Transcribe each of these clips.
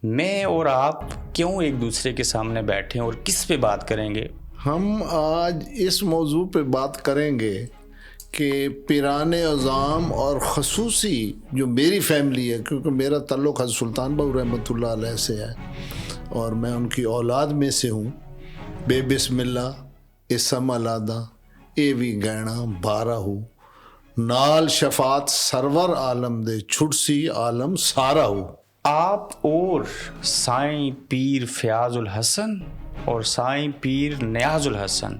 میں اور آپ کیوں ایک دوسرے کے سامنے بیٹھے ہیں اور کس پہ بات کریں گے؟ ہم آج اس موضوع پہ بات کریں گے کہ پیران عظام اور خصوصی جو میری فیملی ہے، کیونکہ میرا تعلق حضرت سلطان بہو رحمۃ اللہ علیہ سے ہے اور میں ان کی اولاد میں سے ہوں. بے بسم اللہ اسم علادہ اے وی گہنا بارہ ہو نال شفاعت سرور عالم دے چھڑسی عالم سارا ہو. آپ اور سائیں پیر فیاض الحسن اور سائیں پیر نیاز الحسن،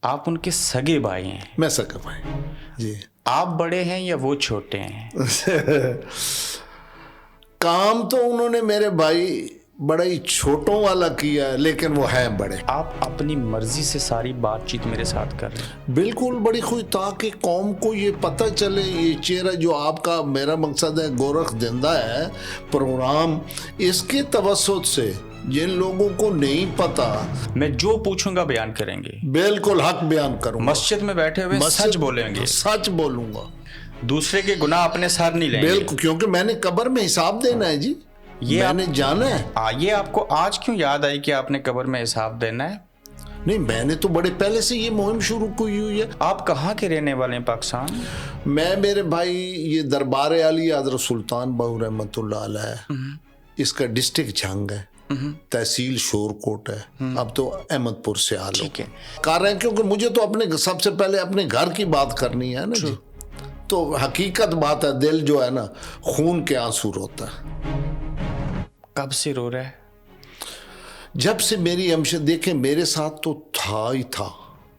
آپ ان کے سگے بھائی ہیں؟ میں سکا بھائی جی. آپ بڑے ہیں یا وہ چھوٹے ہیں؟ کام تو انہوں نے میرے بھائی بڑا ہی چھوٹوں والا کیا ہے، لیکن وہ ہیں بڑے. آپ اپنی مرضی سے ساری بات چیت میرے ساتھ کر رہے ہیں؟ بالکل بڑی خوش، تاکہ قوم کو یہ پتہ چلے یہ چہرہ جو آپ کا، میرا مقصد ہے گورکھ زندہ ہے پروگرام، اس کے توسط سے جن لوگوں کو نہیں پتا میں جو پوچھوں گا بیان کریں گے. بالکل حق بیان کروں گا. مسجد میں بیٹھے ہوئے سچ بولیں گے، سچ بولوں گا. دوسرے کے گناہ اپنے سر نہیں لیں گے. بالکل، کیونکہ میں نے قبر میں حساب دینا ہے جی، میں نے جانا ہے. یہ آپ کو آج کیوں یاد آئی کہ آپ نے قبر میں حساب دینا ہے؟ نہیں، میں نے تو بڑے پہلے سے یہ مہم شروع کی ہوئی ہے. آپ کہاں کے رہنے والے ہیں پاکستان؟ میں، میرے بھائی، یہ دربار عالی حضرت سلطان بہو رحمۃ اللہ علیہ، اس کا ڈسٹرکٹ جھنگ ہے، تحصیل شور کوٹ ہے، اب تو احمد پور سے آلو کر رہے ہیں، کیونکہ مجھے تو اپنے سب سے پہلے اپنے گھر کی بات کرنی ہے نا جی. تو حقیقت بات ہے، دل جو ہے نا خون کے آنسو روتا ہے. کب سے رو رہا ہے؟ جب سے میری ہمشہ، دیکھیں میرے ساتھ تو تھا ہی تھا.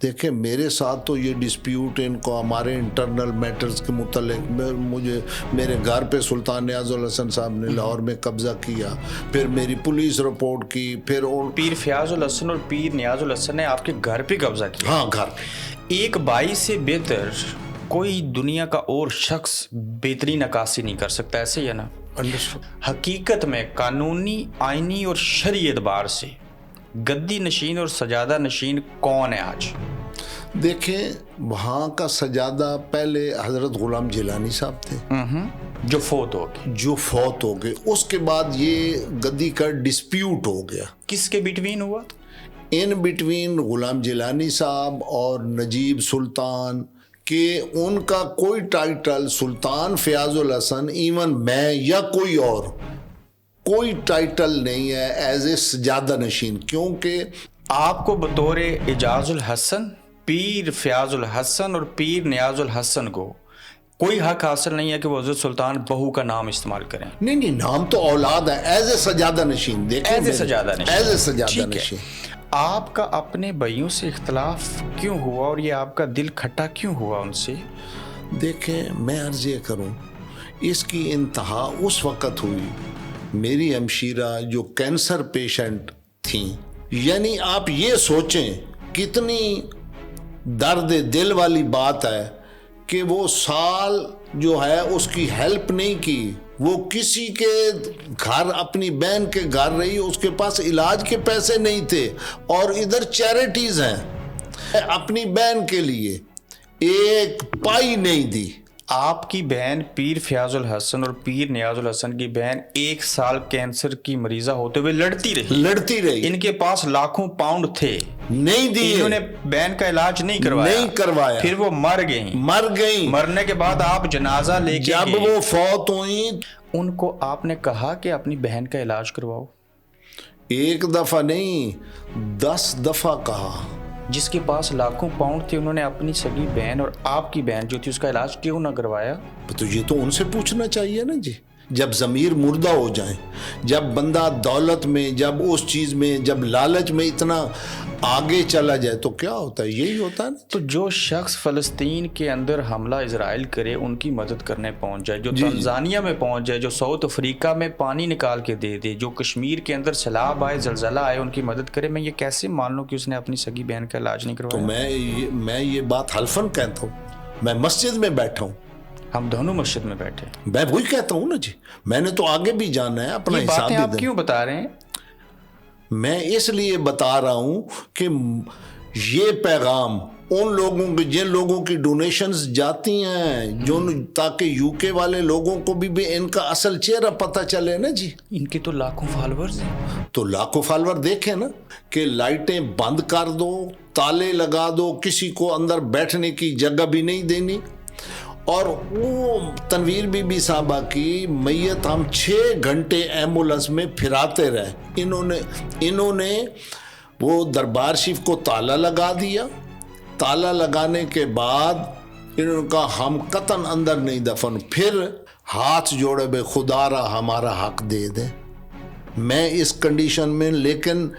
دیکھیں میرے ساتھ تو یہ ڈسپیوٹ ان کو ہمارے انٹرنل میٹرز کے متعلق، مجھے میرے گھر پہ سلطان نیاز الحسن صاحب نے لاہور میں قبضہ کیا، پھر میری پولیس رپورٹ کی، پھر پیر فیاض الحسن اور پیر نیاز الحسن نے آپ کے گھر پہ قبضہ کیا؟ ہاں، گھر پہ. ایک بھائی سے بہتر کوئی دنیا کا اور شخص بہترین عکاسی نہیں کر سکتا، ایسے ہی ہے نا؟ حقیقت میں قانونی، آئینی اور شرعی اعتبار سے گدی نشین اور سجادہ نشین کون ہے آج؟ دیکھیں وہاں کا سجادہ پہلے حضرت غلام جیلانی صاحب تھے، جو فوت ہو گئے. اس کے بعد یہ گدی کا ڈسپیوٹ ہو گیا. کس کے بٹوین ہوا؟ ان بٹوین غلام جیلانی صاحب اور نجیب سلطان، کہ ان کا کوئی ٹائٹل سلطان فیاض الحسن، ایون میں یا کوئی اور، کوئی ٹائٹل نہیں ہے ایز اے سجادہ نشین. کیونکہ آپ کو بطور اعجاز الحسن، پیر فیاض الحسن اور پیر نیاز الحسن کو کوئی حق حاصل نہیں ہے کہ وہ حضرت سلطان بہو کا نام استعمال کریں؟ نہیں، نام تو اولاد ہے، ایز اے سجادہ نشین. دیکھیں ایز اے سجادہ نشین. آپ کا اپنے بھائیوں سے اختلاف کیوں ہوا اور یہ آپ کا دل کھٹا کیوں ہوا ان سے؟ دیکھیں میں عرض یہ کروں، اس کی انتہا اس وقت ہوئی، میری ہمشیرہ جو کینسر پیشنٹ تھیں، یعنی آپ یہ سوچیں کتنی درد دل والی بات ہے کہ وہ سال جو ہے اس کی ہیلپ نہیں کی، وہ کسی کے گھر، اپنی بہن کے گھر رہی، اس کے پاس علاج کے پیسے نہیں تھے، اور ادھر چیریٹیز ہیں، اپنی بہن کے لیے ایک پائی نہیں دی. آپ کی بہن پیر فیاض الحسن اور پیر نیاز الحسن کی بہن 1 سال کینسر کی مریضہ ہوتے ہوئے لڑتی رہی. ان کے پاس لاکھوں پاؤنڈ تھے، نہیں دیے، انہوں نے بہن کا علاج نہیں کروایا، پھر وہ مر گئیں. مرنے کے بعد آپ جنازہ لے کے جب وہ فوت ہوئی، ان کو آپ نے کہا کہ اپنی بہن کا علاج کرواؤ؟ ایک دفعہ نہیں، 10 دفعہ کہا. جس کے پاس لاکھوں پاؤنڈ تھے، انہوں نے اپنی سگی بہن اور آپ کی بہن جو تھی اس کا علاج کیوں نہ کروایا؟ تو یہ تو ان سے پوچھنا چاہیے نا جی. جب ضمیر مردہ ہو جائیں، جب بندہ دولت میں، جب اس چیز میں، جب لالچ میں اتنا آگے چلا جائے تو کیا ہوتا ہے؟ یہی ہوتا ہے نا. تو جو شخص فلسطین کے اندر حملہ اسرائیل کرے، ان کی مدد کرنے پہنچ جائے، جو تنزانیہ میں پہنچ جائے، جو ساؤتھ افریقہ میں پانی نکال کے دے دے، جو کشمیر کے اندر سیلاب آئے، زلزلہ آئے، ان کی مدد کرے، میں یہ کیسے مان لوں کہ اس نے اپنی سگی بہن کا علاج نہیں کروایا؟ تو میں یہ بات حلفاً کہتا ہوں، میں مسجد میں بیٹھا ہوں، ہم دونوں مسجد میں بیٹھے، میں وہی کہتا ہوں نا جی. میں نے تو آگے بھی جانا ہے، اپنا حساب بھی آپ کیوں بتا رہے ہیں؟ میں اس لیے بتا رہا ہوں کہ یہ پیغام उन लोगों की जिन लोगों की डोनेशंस जाती हैं जो ताकि यूके वाले लोगों को भी इनका असल चेहरा पता चले ना जी। इनके तो लाखों फॉलोअर्स हैं। तो लाखों फॉलोअर देखें ना कि लाइटें बंद कर दो, ताले लगा दो, किसी को अंदर बैठने की जगह भी नहीं देनी। और वो तनवीर बीबी साहबा की मैयत हम 6 घंटे एम्बुलेंस में फिराते रहे। इन्होंने वो दरबार शरीफ को ताला लगा दिया। ताला लगाने के बाद इन्होंने कहा हम कतन अंदर नहीं दफन। फिर हाथ जोड़े बे खुदा रा हमारा हक दे दे। मैं इस कंडीशन में, लेकिन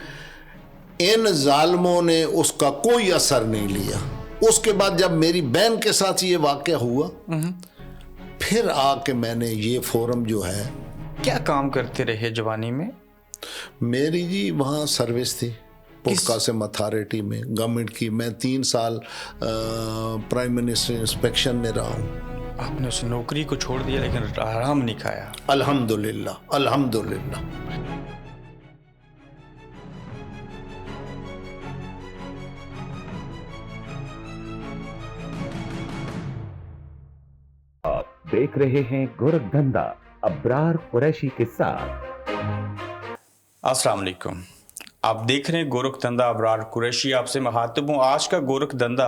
इन जालिमों ने उसका कोई असर नहीं लिया। उसके बाद जब मेरी बहन के साथ ये वाक़या हुआ, फिर आके मैंने ये फोरम जो है। क्या काम करते रहे जवानी में? मेरी जी वहाँ सर्विस थी कासिम अथॉरिटी में, गवर्नमेंट की। मैं 3 साल प्राइम मिनिस्टर इंस्पेक्शन में रहा हूँ। आपने उस नौकरी को छोड़ दिया लेकिन आराम नहीं खाया। अल्हम्दुलिल्लाह, अल्हम्दुलिल्लाह। आप देख रहे हैं गोरखधंधा अब्रार कुरैशी के साथ। अस्सलाम वालेकुम, आप देख रहे हैं गोरखधंधा अब्रार कुरैशी आपसे मुखातिब हूँ। आज का गोरखधंधा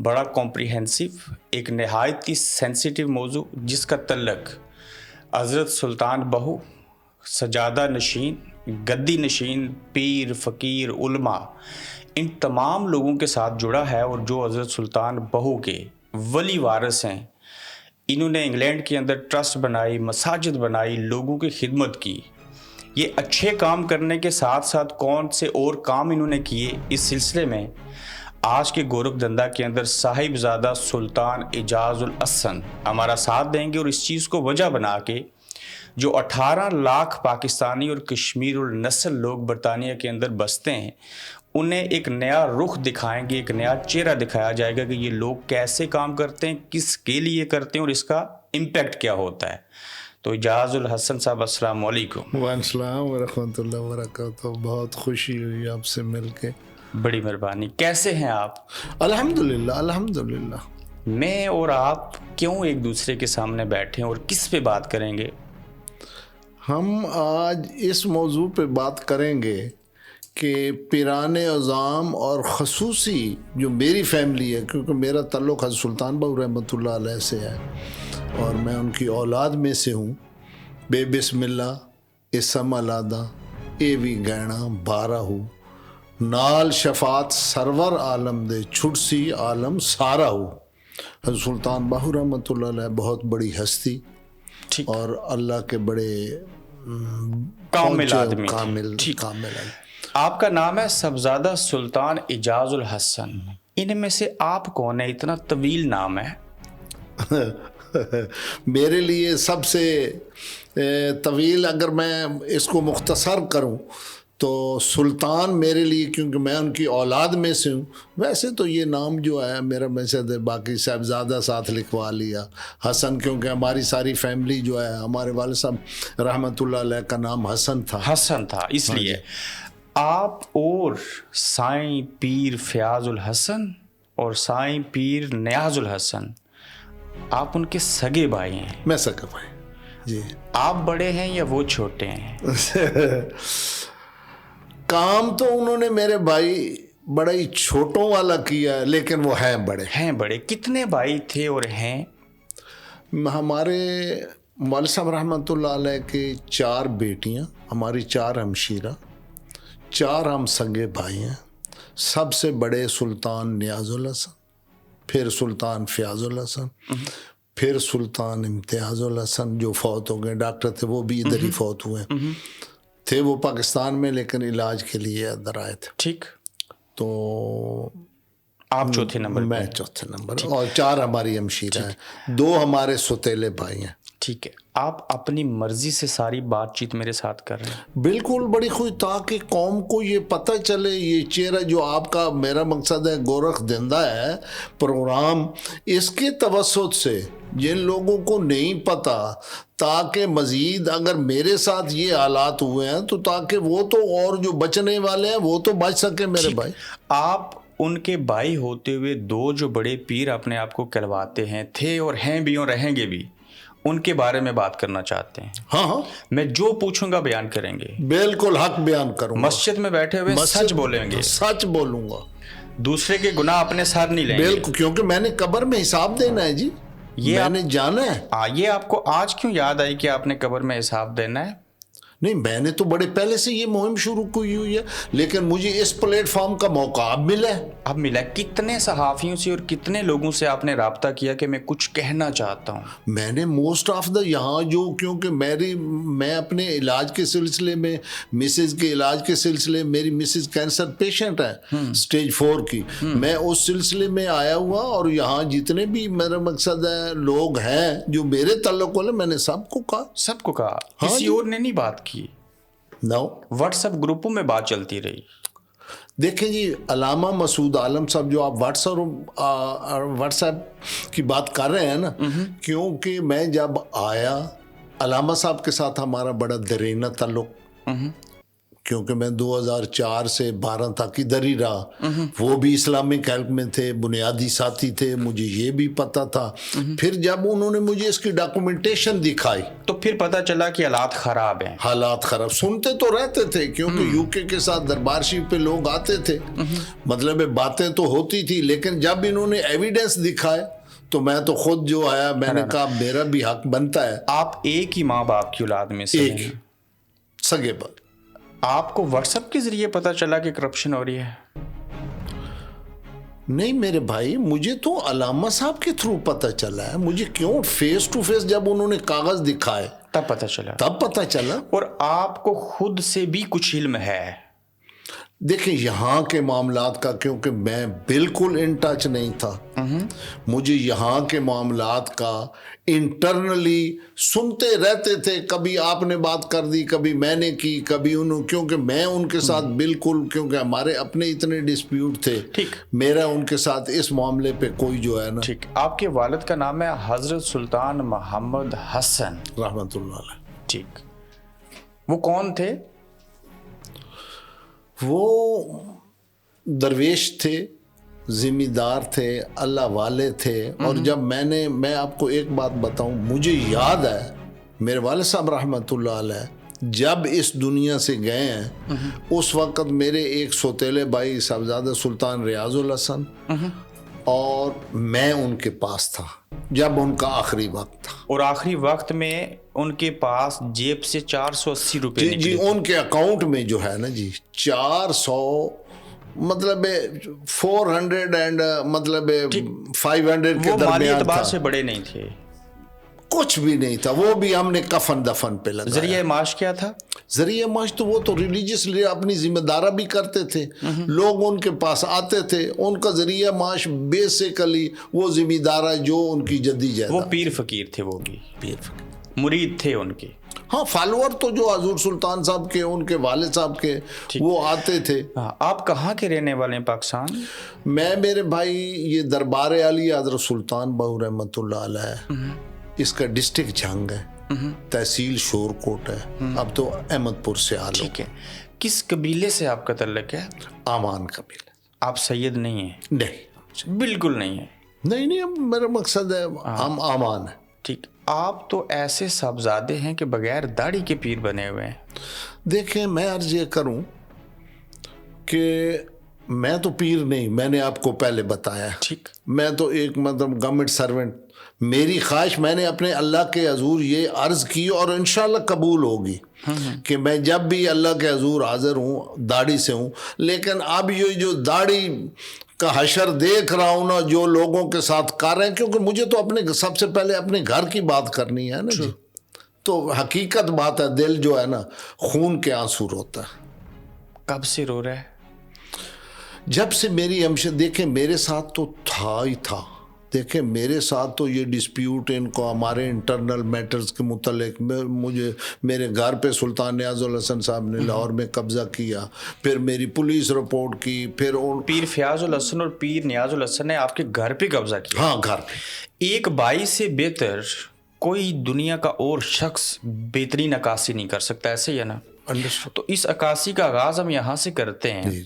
बड़ा कॉम्प्रिहेंसिव, एक नहायत ही सेंसिटिव मौजू जिसका तल्लक हज़रत सुल्तान बहू, सजादा नशीन, गद्दी नशीन, पीर, फ़कीर, उलमा, इन तमाम लोगों के साथ जुड़ा है। और जो हज़रत सुल्तान बहू के वली वारिस हैं, इन्होंने इंग्लैंड के अंदर ट्रस्ट बनाई, मसाजिद बनाई, लोगों की खिदमत की। ये अच्छे काम करने के साथ साथ कौन से और काम इन्होंने किए, इस सिलसिले में आज के गोरखधंधा के अंदर साहिबजादा सुल्तान एजाजुल हसन हमारा साथ देंगे। और इस चीज़ को वजह बना के जो 18 लाख पाकिस्तानी और कश्मीर और नस्ल लोग बरतानिया के अंदर बसते हैं, उन्हें एक नया रुख दिखाएंगे, एक नया चेहरा दिखाया जाएगा कि ये लोग कैसे काम करते हैं, किसके लिए करते हैं और इसका इम्पैक्ट क्या होता है। तो एजाजुल हसन साहब, अस्सलाम वालेकुम। वालेकुम व रहमतुल्लाहि व बरकातहू। बहुत खुशी हुई आपसे मिलके। बड़ी मेहरबानी। कैसे हैं आप? अल्हम्दुलिल्लाह, अल्हम्दुलिल्लाह। मैं और आप क्यों एक दूसरे के सामने बैठे हैं और किस पे बात करेंगे? हम आज इस मौजू पे बात करेंगे कि पिराने अज़ाम और ख़ुसूसी जो मेरी फैमिली है, क्योंकि मेरा ताल्लुक़ हज़रत सुल्तान बहू रहमतुल्लाह अलैह से है और मैं उनकी औलाद में से हूँ। बे बिस्मिल्लाह इसम अलादा एवी गैणा बाराहू नाल शफात सरवर आलम दे छुटसी आलम सारा हो। हज़रत सुल्तान बहू रहमतुल्लाह अलैह बहुत बड़ी हस्ती और अल्लाह के बड़े कामिल आदमी। कामिल। आपका नाम है साहिबजादा सुल्तान एजाजुल हसन। इनमें से आप कौन है? इतना तवील नाम है। मेरे लिए सबसे तवील, अगर मैं इसको मुख्तसर करूं तो सुल्तान मेरे लिए, क्योंकि मैं उनकी औलाद में से हूँ। वैसे तो ये नाम जो है मेरा मैसेज है, बाकी साहिबजादा साथ लिखवा लिया, हसन, क्योंकि हमारी सारी फैमिली जो है, हमारे वाले साहब रहमतुल्लाह अलैह का नाम हसन था इसलिए। आप और साईं पीर फयाजुल हसन और साईं पीर नियाजुल हसन, आप उनके सगे भाई हैं? मैं सगा भाई जी। आप बड़े हैं या वो छोटे हैं? काम तो उन्होंने मेरे भाई बड़ा ही छोटों वाला किया है, लेकिन वो हैं बड़े। कितने भाई थे और हैं? हमारे मौलवी साहब रहमतुल्लाह अलैह के 4 बेटियां, हमारी 4 हमशीरा, 4 हम सगे भाई हैं। सबसे बड़े सुल्तान नियाजुल हसन, फिर सुल्तान फयाजुल हसन, फिर सुल्तान इम्तियाजुल हसन जो फौत हो गए, डॉक्टर थे, वो भी इधर ही फौत हुए थे। वो पाकिस्तान में लेकिन इलाज के लिए इधर आए थे। ठीक। तो आप चौथे नंबर? मैं चौथे नंबर, और 4 हमारी हमशीरा हैं, 2 हमारे सौतेले भाई हैं। ठीक है। आप अपनी मर्जी से सारी बातचीत मेरे साथ कर रहे हैं? बिल्कुल, बड़ी खुश, ताकि कौम को ये पता चले, ये चेहरा जो आपका, मेरा मकसद है गोरखधंधा है प्रोग्राम, इसके तवस्सुत से जिन लोगों को नहीं पता, ताकि मज़ीद अगर मेरे साथ ये हालात हुए हैं तो ताकि वो तो, और जो बचने वाले हैं वो तो बच सके मेरे भाई। आप ان کے بھائی ہوتے ہوئے دو جو بڑے پیر اپنے آپ کو کہلواتے ہیں، تھے اور ہیں بھی اور رہیں گے بھی، ان کے بارے میں بات کرنا چاہتے ہیں؟ ہاں میں جو پوچھوں گا بیان کریں گے؟ بالکل حق بیان کروں گا۔ مسجد میں بیٹھے ہوئے سچ بولیں گے؟ سچ بولوں گا۔ دوسرے کے گناہ اپنے سر نہیں لیں گے؟ بالکل، کیونکہ میں نے قبر میں حساب دینا ہے جی، میں نے جانا ہے۔ یہ آپ کو آج کیوں یاد آئی کہ آپ نے قبر میں حساب دینا ہے؟ نہیں، میں نے تو بڑے پہلے سے یہ مہم شروع کی ہوئی ہے، لیکن مجھے اس پلیٹ فارم کا موقع اب ملا ہے۔ اب ملا؟ کتنے صحافیوں سے اور کتنے لوگوں سے آپ نے رابطہ کیا کہ میں کچھ کہنا چاہتا ہوں؟ میں نے موسٹ آف دا یہاں جو، کیونکہ میں اپنے علاج کے سلسلے میں، مسز کے علاج کے سلسلے، میری مسز کینسر پیشنٹ ہے سٹیج 4 کی، میں اس سلسلے میں آیا ہوا، اور یہاں جتنے بھی میرا مقصد ہے لوگ ہیں جو میرے تعلق والے، میں نے سب کو کہا۔ سب کو کہا؟ کسی اور نے نہیں بات کی؟ نو، واٹس ایپ گروپوں میں بات چلتی رہی؟ دیکھیں جی، علامہ مسعود عالم صاحب جو آپ واٹس ایپ کی بات کر رہے ہیں نا، کیونکہ میں جب آیا، علامہ صاحب کے ساتھ ہمارا بڑا دیرینہ تعلق، کیونکہ میں 2004 سے 12 تک ادھر ہی رہا، وہ بھی اسلامک ہیلپ میں تھے، بنیادی ساتھی تھے، مجھے یہ بھی پتا تھا۔ پھر جب انہوں نے مجھے اس کی ڈاکومنٹیشن دکھائی تو پھر پتا چلا کہ حالات خراب ہیں۔ حالات خراب سنتے تو رہتے تھے، کیونکہ یو کے ساتھ دربار شریف پہ لوگ آتے تھے، مطلب باتیں تو ہوتی تھی، لیکن جب انہوں نے ایویڈنس دکھائے تو میں تو خود جو آیا، میں نے کہا میرا بھی حق بنتا ہے۔ آپ ایک ہی ماں باپ کی اولاد میں سے ایک ہیں؟ سگے پر۔ آپ کو واٹس ایپ کے ذریعے پتا چلا کہ کرپشن ہو رہی ہے؟ نہیں میرے بھائی، مجھے تو علامہ صاحب کے تھرو پتا چلا ہے، مجھے کیوں فیس ٹو فیس جب انہوں نے کاغذ دکھائے تب پتا چلا؟ تب پتا چلا۔ اور آپ کو خود سے بھی کچھ علم ہے؟ دیکھیں یہاں کے معاملات کا، کیونکہ میں بالکل ان ٹچ نہیں تھا، مجھے یہاں کے معاملات کا انٹرنلی سنتے رہتے تھے، کبھی آپ نے بات کر دی، کبھی میں نے کی، کبھی انہوں، کیونکہ میں ان کے ساتھ بالکل، کیونکہ ہمارے اپنے اتنے ڈسپیوٹ تھے، ٹھیک، میرا ان کے ساتھ اس معاملے پہ کوئی جو ہے نا۔ ٹھیک، آپ کے والد کا نام ہے حضرت سلطان محمد حسن رحمت اللہ علیہ۔ ٹھیک، وہ کون تھے؟ وہ درویش تھے، ذمہ دار تھے، اللہ والے تھے، اور جب میں آپ کو ایک بات بتاؤں، مجھے یاد ہے میرے والد صاحب رحمت اللہ علیہ جب اس دنیا سے گئے ہیں، اس وقت میرے ایک سوتیلے بھائی صاحبزادہ سلطان ریاض الحسن اور میں ان کے پاس تھا جب ان کا آخری وقت تھا، اور آخری وقت میں ان کے پاس جیب سے 480 روپے نکلے؟ جی ان کے اکاؤنٹ میں جو ہے نا جی 400 مطلب 400 اینڈ مطلب 500 کے وہ مالی درمیان اعتبار تھا، سے بڑے نہیں تھے؟ کچھ بھی نہیں تھا، وہ بھی ہم نے کفن دفن پہ لگایا۔ ذریعہ معاش کیا تھا؟ ذریعہ معاش تو وہ تو ریلیجیسلی اپنی ذمہ دارہ بھی کرتے تھے، لوگ ان کے پاس آتے تھے، ان کا ذریعہ معاش بیسیکلی وہ ذمہ دارہ جو ان کی جدی جائیداد۔ وہ پیر فقیر تھے، وہ بھی پیر فقیر، مرید تھے ان کے؟ ہاں، فالوور تو جو حضور سلطان صاحب کے، ان کے والد صاحب کے، وہ آتے تھے۔ آپ کہاں کے رہنے والے ہیں پاکستان؟ میں میرے بھائی یہ دربار عالی حضرت سلطان بہو رحمت اللہ علیہ، اس کا ڈسٹرکٹ جھنگ ہے، تحصیل شور کوٹ ہے، اب تو احمد پور سے آلو۔ ٹھیک ہے، کس قبیلے سے آپ کا تعلق ہے؟ آمان قبیلہ۔ آپ سید نہیں ہیں؟ نہیں بالکل نہیں ہے؟ نہیں، اب میرا مقصد ہے ہم آمان ہیں۔ ٹھیک، آپ تو ایسے صاحبزادے ہیں کہ بغیر داڑھی کے پیر بنے ہوئے ہیں۔ دیکھیں میں عرض یہ کروں کہ میں تو پیر نہیں، میں نے آپ کو پہلے بتایا، ٹھیک، میں تو ایک مطلب گورنمنٹ سرونٹ۔ میری خواہش، میں نے اپنے اللہ کے حضور یہ عرض کی اور انشاءاللہ قبول ہوگی کہ میں جب بھی اللہ کے حضور حاضر ہوں داڑھی سے ہوں، لیکن اب یہ جو داڑھی کا حشر دیکھ رہا ہوں نا جو لوگوں کے ساتھ کر رہے ہیں، کیونکہ مجھے تو اپنے سب سے پہلے اپنے گھر کی بات کرنی ہے نا جی، تو حقیقت بات ہے، دل جو ہے نا خون کے آنسو روتا ہے۔ کب سے رو رہا ہے؟ جب سے میری ہمشہ، دیکھیں میرے ساتھ تو تھا ہی تھا، دیکھیں میرے ساتھ تو یہ ڈسپیوٹ ان کو ہمارے انٹرنل میٹرز کے متعلق، مجھے میرے گھر پہ سلطان نیاز الحسن صاحب نے لاہور میں قبضہ کیا، پھر میری پولیس رپورٹ کی، پھر پیر فیاض الحسن اور پیر نیاز الحسن نے آپ کے گھر پہ قبضہ کیا؟ ہاں، گھر پہ۔ ایک بھائی سے بہتر کوئی دنیا کا اور شخص بہترین عکاسی نہیں کر سکتا، ایسے ہی نا؟ تو اس عکاسی کا آغاز ہم یہاں سے کرتے ہیں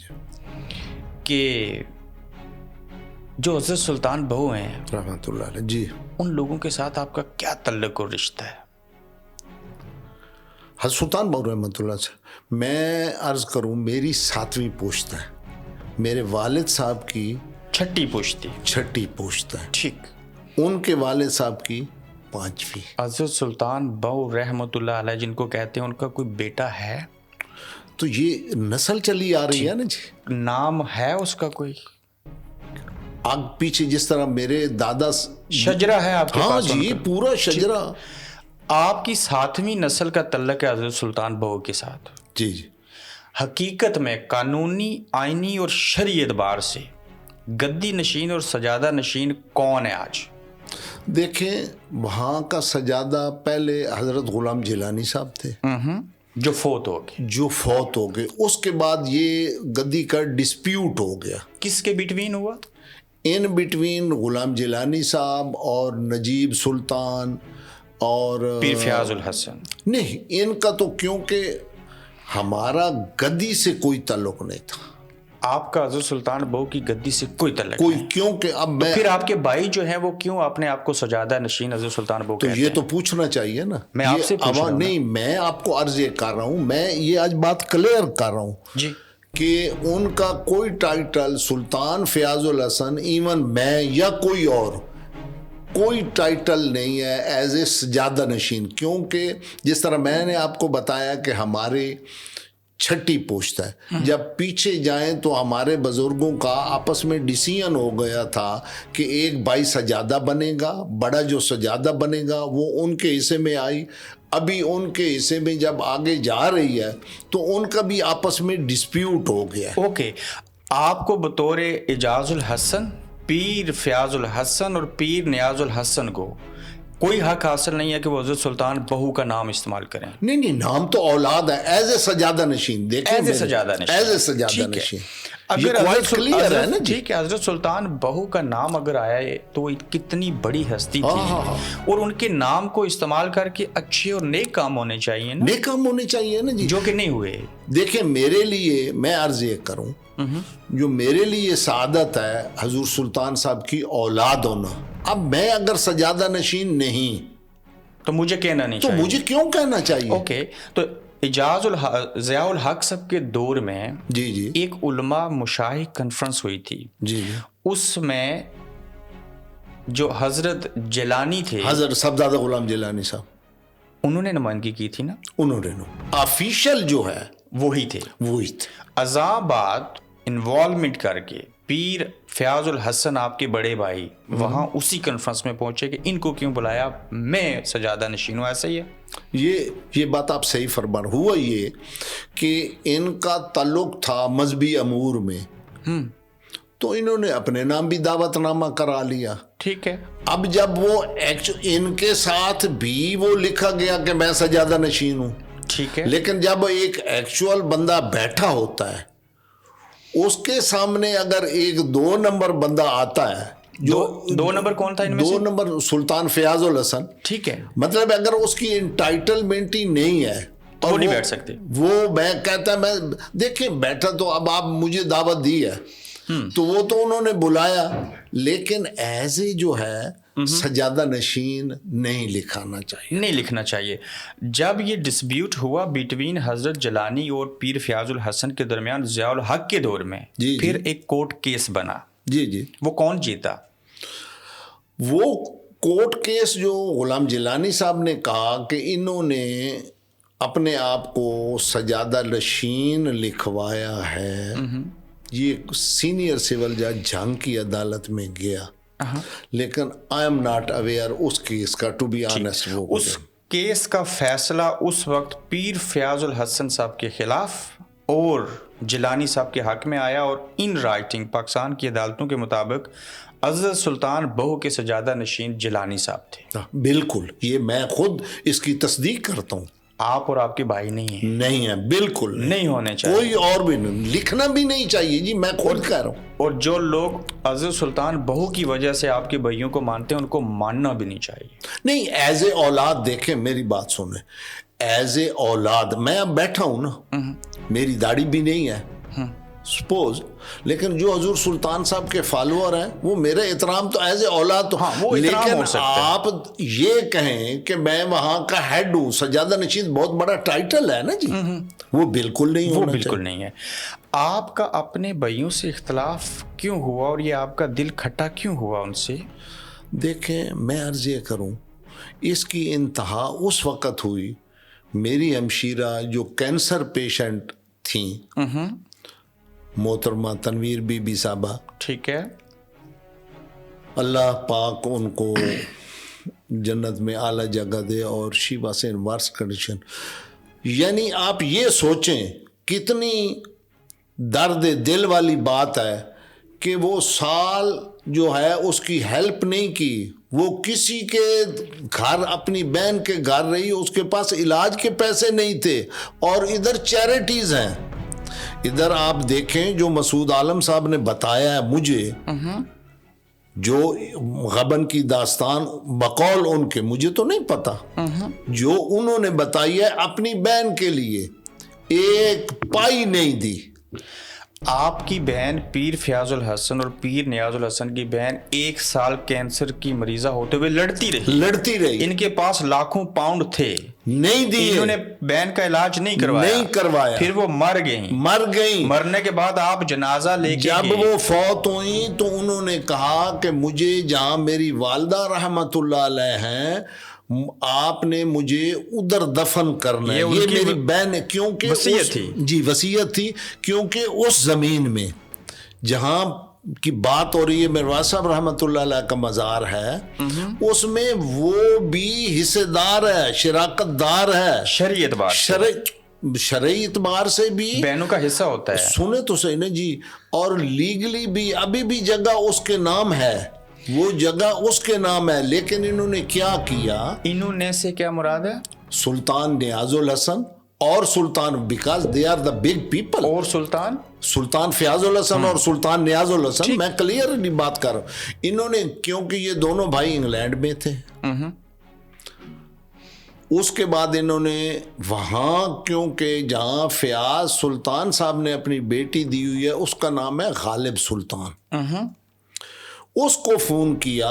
کہ जो हजरत सुल्तान बहू हैं रहमतुल्लाह अलैह, जी, उन लोगों के साथ आपका क्या तल्लुक और रिश्ता है? हज़रत सुल्तान बहू रहमतुल्लाह से मैं अर्ज़ करूं, मेरी 7वीं पुश्त है, मेरे वालिद साहब की 6ठी पुश्ती। 6ठी पुश्त है, ठीक। उनके वालिद साहब की 5वीं। हजरत सुल्तान बहू रहमतुल्लाह अलैह जिनको कहते हैं, उनका कोई बेटा है? तो ये नस्ल चली आ रही है ना जी, नाम है उसका कोई? आग पीछे जिस तरह मेरे दादा शजरा है आपके हाँ पास जी, उनका? पूरा शजरा। आपकी 7वीं नस्ल का तल्लुक है हजरत सुल्तान बहू के साथ। जी जी, हकीकत में कानूनी, आईनी और शरई एतबार से गद्दी नशीन और सजादा नशीन कौन है आज? देखें, वहाँ का सजादा पहले हजरत गुलाम जिलानी साहब थे, जो फोत हो गए। जो फौत हो गए। उसके बाद ये गद्दी का डिस्प्यूट हो गया। किसके बिटवीन हुआ? इन बिटवीन गुलाम जिलानी साहब और नजीब सुल्तान और पीर फयाजुल हसन। नहीं, इनका तो क्योंकि हमारा गद्दी से कोई ताल्लुक नहीं था। आपका हजरत सुल्तान बहू की गद्दी से कोई तल्लुक कोई नहीं। क्योंकि अब मैं फिर आपके भाई जो हैं वो क्यों अपने आप को सजादा नशीन हजरत सुल्तान बहू तो कहते ये हैं? तो पूछना चाहिए ना। मैं ये आपसे पूछ रहा हूं नहीं, मैं आपको अर्ज ये कर रहा हूँ, मैं ये आज बात क्लियर कर रहा हूँ जी। कि उनका कोई टाइटल सुल्तान फयाजुल हसन, इवन मैं या कोई और, कोई टाइटल नहीं है एज ए सजादा नशीन। क्योंकि जिस तरह मैंने आपको बताया कि हमारे 6ठी पुश्त है, जब पीछे जाएं तो हमारे बुजुर्गों का आपस में डिसीजन हो गया था कि एक भाई सजादा बनेगा, बड़ा जो सजादा बनेगा वो उनके हिस्से में आई। अभी उनके हिस्से में जब आगे जा रही है तो उनका भी आपस में डिस्प्यूट हो गया है। ओके, आपको बतौर इजाजुल हसन, पीर फयाजुल हसन और पीर नियाजुल हसन को कोई हक हासिल नहीं है कि वो हजरत सुल्तान बहू का नाम इस्तेमाल करें? नहीं नहीं, नाम तो औलाद है एज ए सजादा नशीन। देखिए, as a सजादा Nashin, as a सजादा नशीन, अगर क्वाइट क्लियर है ना जी। ठीक है, हजरत सुल्तान बहू का नाम अगर आया है तो वो कितनी बड़ी हस्ती थी, और उनके नाम को इस्तेमाल करके अच्छे और नेक काम होने चाहिए ना, नेक काम होने चाहिए ना जी, जो कि नहीं हुए। देखिए, मेरे लिए मैं अर्ज ये करूं, जो मेरे लिए सादत है हजूर सुल्तान साहब की औलाद होना। अब मैं अगर सजादा नशीन नहीं तो मुझे कहना नहीं तो चाहिए। मुझे क्यों कहना चाहिए? ओके, तो ज़ियाउल हक साहब के दौर में जी जी, एक उलमा मुशाही कॉन्फ्रेंस हुई थी। जी जी, उसमें जो हजरत जिलानी थे, हजरत सफदादा गुलाम जिलानी साहब, उन्होंने नुमाइंदगी की थी ना, उन्होंने ऑफिशियल जो है वही थे। वही थे। अजाबाद इन्वॉल्वमेंट करके पीर फयाजुल हसन आपके बड़े भाई वहां उसी कॉन्फ्रेंस में पहुंचे कि इनको क्यों बुलाया, मैं सजादा नशीन हूं। ऐसा ही है? ये बात आप सही फरमा। हुआ ये कि इनका ताल्लुक था मजहबी अमूर में, तो इन्होंने अपने नाम भी दावतनामा करा लिया। ठीक है। अब जब वो इनके साथ भी वो लिखा गया कि मैं सजादा नशीन हूं, ठीक है, लेकिन जब एक एक्चुअल बंदा बैठा होता है उसके सामने अगर एक 2 नंबर बंदा आता है, जो दो नंबर कौन था इनमें 2 से? नंबर सुल्तान फयाजुल हसन, ठीक है, मतलब अगर उसकी इंटाइटलमेंट ही नहीं है तो वो नहीं बैठ सकते। वो मैं कहता, मैं देखिए बैठा तो अब आप मुझे दावत दी है तो वो तो उन्होंने बुलाया, लेकिन ऐसे जो है सजादा नशीन नहीं लिखाना चाहिए, नहीं लिखना चाहिए। जब ये डिस्प्यूट हुआ बिटवीन हजरत जलानी और पीर फयाजुल हसन के दरमियान ज़ियाउल हक के दौर में, जी, फिर जी। एक कोर्ट केस बना। जी जी, वो कौन जीता? वो कोर्ट केस जो गुलाम जिलानी साहब ने कहा कि इन्होंने अपने आप को सजादा नशीन लिखवाया है, ये सीनियर सिविल जज जंग की अदालत में गया, लेकिन आई एम नॉट अवेयर उस केस का, टू बी ऑनेस्ट। वो उस केस का फैसला उस वक्त पीर फयाजुल हसन साहब के खिलाफ और जिलानी साहब के हक में आया, और इन राइटिंग पाकिस्तान की अदालतों के मुताबिक हजरत सुल्तान बहू के सजादा नशीन जिलानी साहब थे। बिल्कुल, ये मैं खुद इसकी तस्दीक करता हूँ। आप और आपके भाई नहीं है? नहीं है, बिल्कुल नहीं होने चाहिए, कोई और भी नहीं, लिखना भी नहीं चाहिए जी, मैं खुद कह रहा हूँ। और जो लोग हजरत सुल्तान बहू की वजह से आपके भाइयों को मानते हैं उनको मानना भी नहीं चाहिए। नहीं, एज ए औलाद, देखें मेरी बात सुने, एज ए औलाद मैं अब बैठा हूं ना, मेरी दाढ़ी भी नहीं है, سپوز، لیکن جو حضور سلطان صاحب کے فالوور ہیں وہ میرے احترام تو ایز اے اولاد تو لیکن آپ یہ کہیں کہ میں وہاں کا ہیڈ ہوں، سجادہ نشین بہت بڑا ٹائٹل ہے نا جی، وہ بالکل نہیں ہونا چاہیے. وہ بالکل نہیں ہے. آپ کا اپنے بھائیوں سے اختلاف کیوں ہوا اور یہ آپ کا دل کھٹا کیوں ہوا ان سے؟ دیکھیں میں عرض یہ کروں، اس کی انتہا اس وقت ہوئی، میری ہمشیرہ جو کینسر پیشنٹ تھیں، محترمہ تنویر بی بی صاحبہ، ٹھیک ہے، اللہ پاک ان کو جنت میں اعلیٰ جگہ دے، اور she was in verse condition. یعنی آپ یہ سوچیں کتنی درد دل والی بات ہے کہ وہ سال جو ہے اس کی ہیلپ نہیں کی، وہ کسی کے گھر اپنی بہن کے گھر رہی، اس کے پاس علاج کے پیسے نہیں تھے، اور ادھر چیریٹیز ہیں. ادھر آپ دیکھیں جو مسعود عالم صاحب نے بتایا ہے مجھے، جو غبن کی داستان بقول ان کے، مجھے تو نہیں پتا، جو انہوں نے بتائی ہے اپنی بہن کے لیے ایک پائی نہیں دی. آپ کی بہن پیر فیاض الحسن اور پیر نیاز الحسن کی بہن 1 سال کینسر کی مریضہ ہوتے ہوئے لڑتی رہی. ان کے پاس لاکھوں پاؤنڈ تھے، نہیں دیے، انہوں نے بہن کا علاج نہیں کروایا، پھر وہ مر گئیں. مرنے کے بعد آپ جنازہ لے کے جب وہ فوت ہوئیں تو انہوں نے کہا کہ مجھے جہاں میری والدہ رحمت اللہ علیہ ہیں آپ نے مجھے ادھر دفن کرنا ہے. یہ میری بہن ہے، کیونکہ وصیت تھی. جی وصیت تھی، کیونکہ اس زمین میں جہاں کی بات ہو رہی ہے میرواز صاحب رحمت اللہ علیہ کا مزار ہے، اس میں وہ بھی حصے دار ہے، شراکت دار ہے، شرعی اعتبار سے بھی بہنوں کا حصہ ہوتا ہے. سنے تو صحیح نا جی، اور لیگلی بھی ابھی بھی جگہ اس کے نام ہے، وہ جگہ اس کے نام ہے. لیکن انہوں نے کیا کیا، انہوں نے سے کیا مراد ہے؟ سلطان نیاز الحسن اور Sultan, because they are the big people, اور سلطان فیاض الحسن اور سلطان نیاز الحسن، میں کلیئرلی بات کر رہا ہوں. انہوں نے، کیونکہ یہ دونوں بھائی انگلینڈ میں تھے، اس کے بعد انہوں نے وہاں، کیونکہ جہاں فیاض سلطان صاحب نے اپنی بیٹی دی ہوئی ہے اس کا نام ہے غالب سلطان، اس کو فون کیا،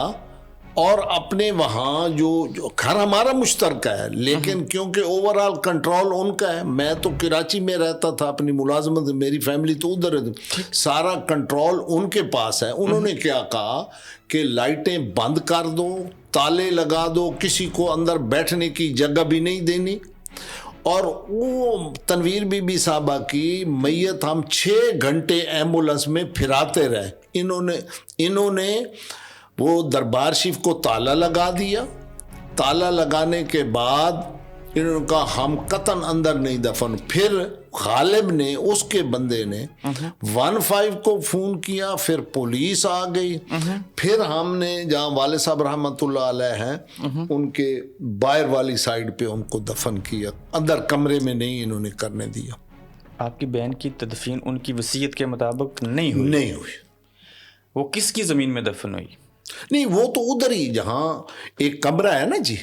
اور اپنے وہاں جو گھر ہمارا مشترکہ ہے لیکن کیونکہ اوور آل کنٹرول ان کا ہے، میں تو کراچی میں رہتا تھا، اپنی ملازمت، میری فیملی تو ادھر ہے، سارا کنٹرول ان کے پاس ہے. انہوں نے کیا کہا کہ لائٹیں بند کر دو، تالے لگا دو، کسی کو اندر بیٹھنے کی جگہ بھی نہیں دینی. اور وہ تنویر بی بی صاحبہ کی میت ہم 6 گھنٹے ایمبولنس میں پھراتے رہے. انہوں نے وہ دربار شریف کو تالا لگا دیا. تالا لگانے کے بعد انہوں نے کہا ہم قطعاً اندر نہیں دفن. پھر غالب نے، اس کے بندے نے 15 کو فون کیا، پھر پولیس آ گئی، پھر ہم نے جہاں والد صاحب رحمت اللہ علیہ ہیں ان کے باہر والی سائڈ پہ ان کو دفن کیا، اندر کمرے میں نہیں انہوں نے کرنے دیا. آپ کی بہن کی تدفین ان کی وصیت کے مطابق نہیں ہوئی. وہ کس کی زمین میں دفن ہوئی؟ نہیں، وہ تو ادھر ہی جہاں ایک کمرہ ہے نا جی،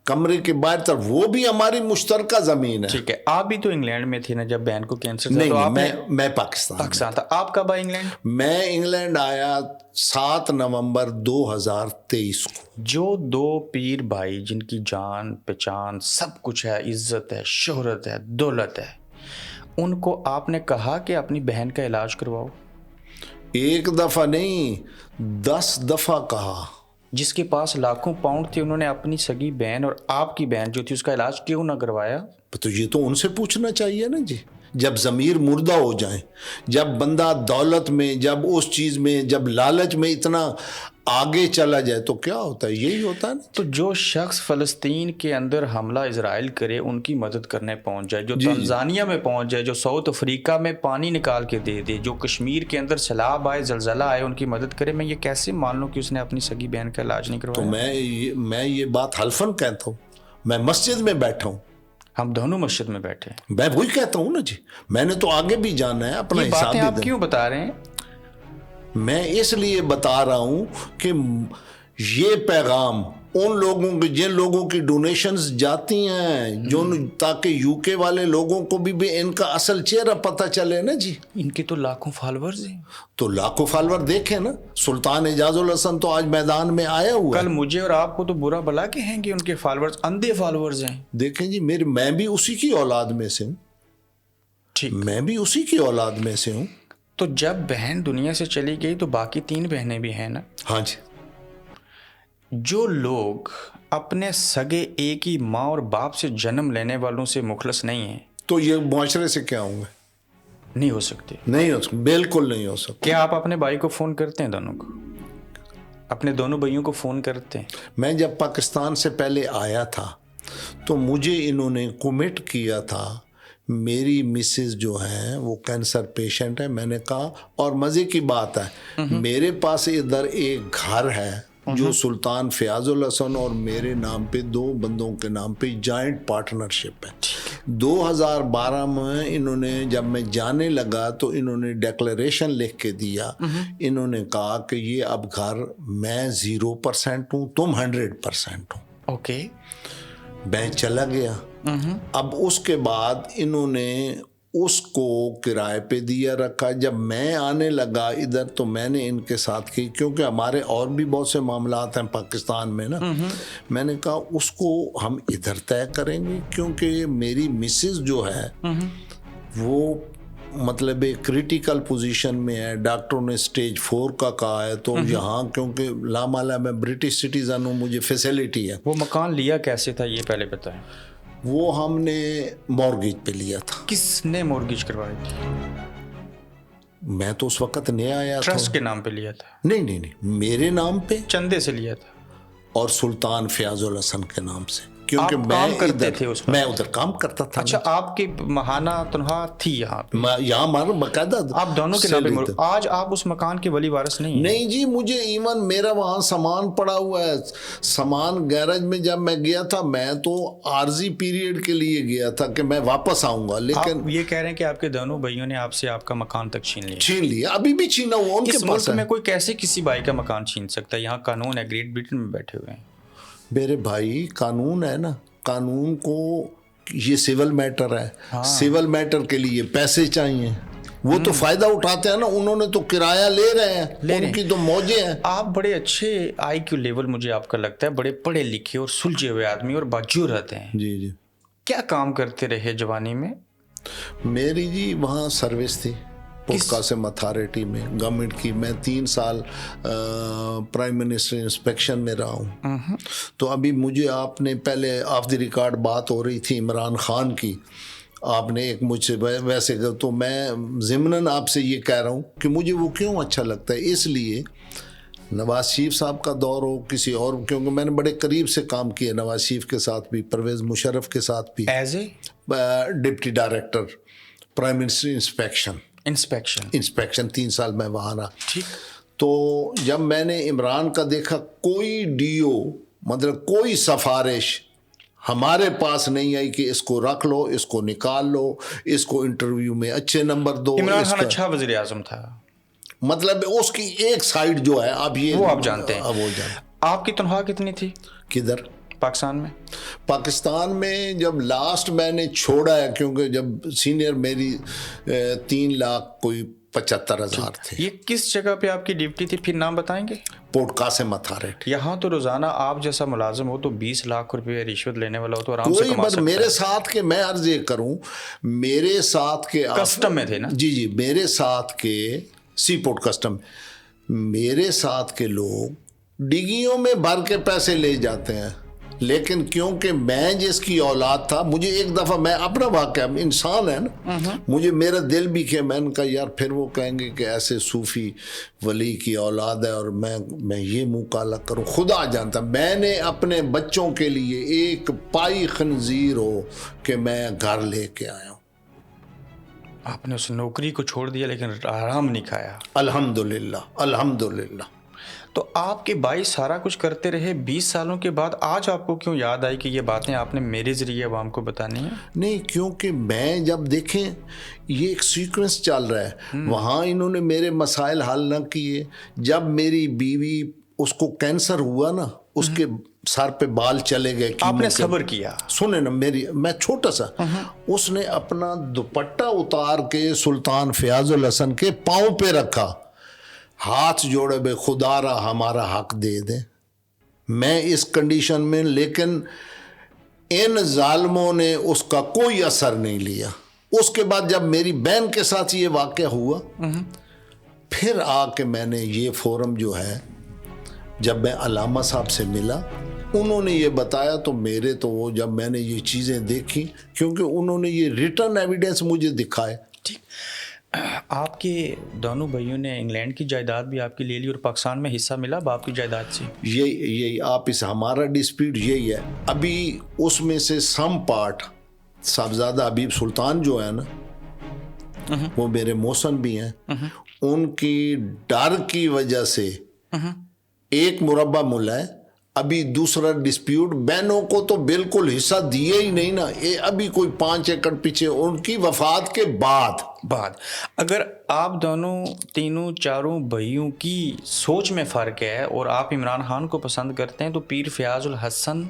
کمرے کے باہر طرف، وہ بھی ہماری مشترکہ زمین ہے. ٹھیک ہے. آپ بھی تو انگلینڈ میں تھے نا جب بہن کو کینسر تھا؟ نہیں، میں پاکستان تھا. آپ کب آئے انگلینڈ؟ میں انگلینڈ آیا 7 نومبر 2023 کو. جو 2 پیر بھائی جن کی جان پہچان سب کچھ ہے، عزت ہے، شہرت ہے، دولت ہے، ان کو آپ نے کہا کہ اپنی بہن کا علاج کرواؤ؟ ایک دفعہ نہیں، 10 دفعہ کہا. جس کے پاس لاکھوں پاؤنڈ تھے، انہوں نے اپنی سگی بہن اور آپ کی بہن جو تھی اس کا علاج کیوں نہ کروایا؟ تو یہ تو ان سے پوچھنا چاہیے نا جی. جب ضمیر مردہ ہو جائیں، جب بندہ دولت میں، جب اس چیز میں، جب لالچ میں اتنا آگے چلا جائے تو کیا ہوتا ہے؟ یہی ہوتا ہے نا. تو جو شخص فلسطین کے اندر حملہ اسرائیل کرے، ان کی مدد کرنے پہنچ جائے، جو تنزانیہ میں پہنچ جائے، جو ساؤتھ افریقہ میں پانی نکال کے دے دے، جو کشمیر کے اندر سیلاب آئے، زلزلہ آئے، ان کی مدد کرے، میں یہ کیسے مان لوں کہ اس نے اپنی سگی بہن کا علاج نہیں کروایا؟ تو میں یہ بات حلفاً کہتا ہوں. میں مسجد میں بیٹھا ہوں، ہم دونوں مسجد میں بیٹھے ہیں، میں وہی کہتا ہوں نا جی. میں نے تو آگے بھی جانا ہے، اپنا حساب باتیں آپ کیوں بتا رہے ہیں؟ میں اس لیے بتا رہا ہوں کہ یہ پیغام उन लोगों की, जिन लोगों की डोनेशंस जाती हैं, जो ताकि यूके वाले लोगों को भी इनका असल चेहरा पता चले ना जी। इनके तो लाखों फॉलोअर्स हैं। तो लाखों फॉलोअर देखे ना, सुल्तान एजाजुल हसन तो आज मैदान में आया हुआ कल मुझे और आपको तो बुरा भला के हैं कि उनके फॉलोअर्स अंधे फॉलोअर्स हैं। देखें जी, मैं भी उसी की औलाद में से हूँ। ठीक, मैं भी उसी की औलाद में से हूँ। तो जब बहन दुनिया से चली गई तो बाकी 3 बहनें भी हैं ना। हाँ जी। जो लोग अपने सगे एक ही माँ और बाप से जन्म लेने वालों से मुखलस नहीं हैं, तो ये मुआशरे से क्या होंगे? नहीं हो सकते। नहीं हो सकते, बिल्कुल नहीं हो सकते। क्या आप अपने भाई को फोन करते हैं? दोनों को, अपने दोनों भाइयों को फोन करते हैं? मैं जब पाकिस्तान से पहले आया था तो मुझे इन्होंने कमिट किया था, मेरी मिसेज जो है वो कैंसर पेशेंट है। मैंने कहा, और मज़े की बात है, मेरे पास इधर एक घर है जो सुल्तान फयाजुल हसन और मेरे नाम पे, 2 बंदों के नाम पे जॉइंट पार्टनरशिप है। 2012 में इन्होंने, जब मैं जाने लगा तो इन्होंने डिक्लेरेशन लिख के दिया। इन्होंने कहा कि ये अब घर मैं 0% हूँ, तुम 100% हो। ओके। मैं चला गया। अब उसके बाद इन्होंने उसको किराए पे दिया रखा। जब मैं आने लगा इधर तो मैंने इनके साथ की, क्योंकि हमारे और भी बहुत से मामलात हैं पाकिस्तान में ना। मैंने कहा उसको हम इधर तय करेंगे, क्योंकि मेरी मिसेस जो है वो मतलब एक क्रिटिकल पोजीशन में है। डॉक्टरों ने स्टेज 4 का कहा है। तो यहाँ क्योंकि लामाला मैं ब्रिटिश सिटीज़न हूँ, मुझे फैसिलिटी है। वो मकान लिया कैसे था ये पहले बताएं। वो हमने मॉर्गेज पे लिया था। किसने मॉर्गेज करवाई थी? मैं तो उस वक्त नया आया था। ट्रस्ट के नाम पे लिया था? नहीं, मेरे नाम पे, चंदे से लिया था? और सुल्तान फयाजुल हसन के नाम से, क्योंकि आप मैं काम करते इधर थे उसमें? मैं उधर काम करता था। अच्छा, आपकी महाना तनख्वाह थी यहाँ पे? यहाँ हमारा बकायदा आप दोनों के नाम पे। आज आप उस मकान के वली वारिस नहीं हैं? नहीं जी, मुझे इवन मेरा वहाँ सामान पड़ा हुआ है। सामान गैरेज में जब मैं गया था, मैं तो आर्जी पीरियड के लिए गया था कि मैं वापस आऊंगा, लेकिन आप ये कह रहे हैं कि आपके दोनों भाइयों ने आपसे आपका मकान तक छीन लिया? अभी भी छीना हुआ उनके इस पास मुल्क है। में कोई कैसे किसी भाई का मकान छीन सकता है? यहाँ कानून है, ग्रेट ब्रिटेन में बैठे हुए हैं। मेरे भाई, कानून है ना, कानून को, ये सिविल मैटर है। हाँ। सिविल मैटर के लिए पैसे चाहिए, वो तो फायदा उठाते हैं ना। उन्होंने तो किराया ले रहे हैं, उनकी तो मौजें हैं। आप बड़े अच्छे IQ लेवल मुझे आपका लगता है, बड़े पढ़े लिखे और सुलझे हुए आदमी और बाजू रहते हैं। जी। क्या काम करते रहे जवानी में? मेरी जी वहाँ सर्विस थी पोर्ट कासिम अथॉरिटी में, गवर्नमेंट की। मैं 3 साल प्राइम मिनिस्टर इंस्पेक्शन में रहा हूँ। तो अभी मुझे, आपने पहले ऑफ द रिकॉर्ड बात हो रही थी इमरान खान की, आपने एक मुझसे वैसे, तो मैं ज़िमनन आपसे ये कह रहा हूँ कि मुझे वो क्यों अच्छा लगता है। इसलिए नवाज शरीफ साहब का दौर हो, किसी और, क्योंकि मैंने बड़े करीब से काम किया नवाज शरीफ के साथ भी, परवेज़ मुशर्रफ के साथ भी, as a deputy director prime minister inspection 3 साल मैं वहाँ रहा। ठीक। तो जब मैंने इमरान का देखा, कोई डीओ, मतलब कोई सिफारिश हमारे पास नहीं आई कि इसको रख लो, इसको निकाल लो, इसको इंटरव्यू में अच्छे नंबर दो। इमरान खान अच्छा वज़ीर आज़म था, मतलब उसकी एक साइड जो है, अब ये वो आप जानते हैं। अब वो जानते। आपकी तनख्वाह कितनी थी किधर? पाकिस्तान में? पाकिस्तान में जब लास्ट मैंने छोड़ा है, क्योंकि जब सीनियर मेरी 3,75,000 थे। ये किस जगह पे आपकी ड्यूटी थी, फिर नाम बताएंगे? Port Qasim authority. यहाँ तो रोजाना आप जैसा मुलाजिम हो तो 20 लाख रुपए रिश्वत लेने वाला हो तो आराम से कमा सकता है। मेरे साथ के, मैं अर्ज ये करूं, मेरे साथ के कस्टम में थे ना? जी, मेरे साथ के सी पोर्ट कस्टम, मेरे साथ के लोग डिगियों में भर के पैसे ले जाते हैं, लेकिन क्योंकि मैं जिसकी औलाद था, मुझे एक दफ़ा, मैं अपना वाक़या, इंसान है ना, मुझे मेरा दिल भी किया। मैंने कहा यार, फिर वो कहेंगे कि ऐसे सूफ़ी वली की औलाद है और मैं ये मुँह काला करूँ। खुदा जानता, मैंने अपने बच्चों के लिए एक पाई खंजीर हो कि मैं घर लेके आया हूँ। आपने उस नौकरी को छोड़ दिया लेकिन आराम नहीं खाया। अल्हम्दुलिल्लाह, अल्हम्दुलिल्लाह। तो आपके भाई सारा कुछ करते रहे, 20 सालों के बाद आज आपको क्यों याद आई कि ये बातें आपने मेरे ज़रिए आवाम को बतानी है? नहीं, क्योंकि मैं जब देखें, ये एक सीक्वेंस चल रहा है। वहाँ इन्होंने मेरे मसाइल हल ना किए। जब मेरी बीवी, उसको कैंसर हुआ ना, उसके सर पे बाल चले गए। आपने सब्र किया। सुने ना मेरी, मैं छोटा सा, उसने अपना दुपट्टा उतार के सुल्तान फयाजुल हसन के पांव पे रखा, हाथ जोड़े बे खुदारा हमारा हक दे दे। मैं इस कंडीशन में, लेकिन इन जालिमों ने उसका कोई असर नहीं लिया। उसके बाद जब मेरी बहन के साथ ये वाक़या हुआ, फिर आके मैंने ये फोरम जो है, जब मैं अलामा साहब से मिला, उन्होंने ये बताया तो मेरे तो वो, जब मैंने ये चीज़ें देखी, क्योंकि उन्होंने ये रिटर्न एविडेंस मुझे दिखाए। ठीक, आपके दोनों भाइयों ने इंग्लैंड की जायदाद भी आपकी ले ली और पाकिस्तान में हिस्सा मिला बाप की जायदाद से। यही आप इस, हमारा डिस्प्यूट यही है। अभी उसमें से सम पार्ट साहबजादा हबीब सुल्तान जो है ना, वो मेरे मौसन भी हैं, उनकी डर की वजह से एक मुरब्बा मुल्ला है। अभी दूसरा डिस्प्यूट, बहनों को तो बिल्कुल हिस्सा दिए ही नहीं ना, ये अभी कोई 5 एकड़ पीछे, उनकी वफात के बाद। अगर आप दोनों तीनों चारों भाइयों की सोच में फ़र्क है और आप इमरान खान को पसंद करते हैं, तो पीर फयाजुल हसन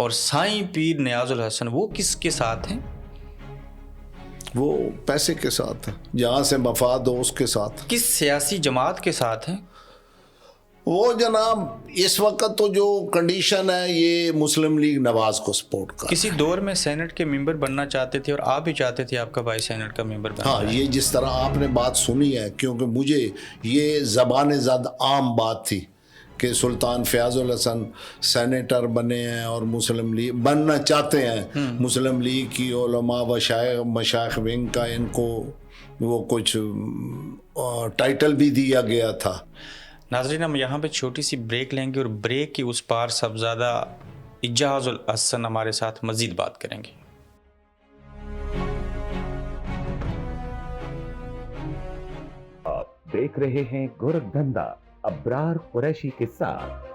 और साईं पीर नियाजुल हसन वो किसके साथ हैं? वो पैसे के साथ है, जहाँ से मफाद हो उसके साथ। किस सियासी जमात के साथ हैं? वो जनाब इस वक्त तो जो कंडीशन है, ये मुस्लिम लीग नवाज को सपोर्ट कर। किसी दौर में सेनेट के मेंबर बनना चाहते थे और आप भी चाहते थे आपका भाई सेनेट का मेंबर बने। हाँ, ये जिस तरह आपने बात सुनी है, क्योंकि मुझे ये ज़बान ज़द आम बात थी कि सुल्तान फयाजुल हसन सेनेटर बने हैं और मुस्लिम लीग बनना चाहते हैं। मुस्लिम लीग की उलमा व मशाइख विंग का इनको वो कुछ टाइटल भी दिया गया था। नाज़रीन, हम यहाँ पे छोटी सी ब्रेक लेंगे और ब्रेक की उस पार साहबजादा इजाजुल हसन हमारे साथ मज़ीद बात करेंगे। आप देख रहे हैं गोरखधंधा अब्रार कुरैशी के साथ।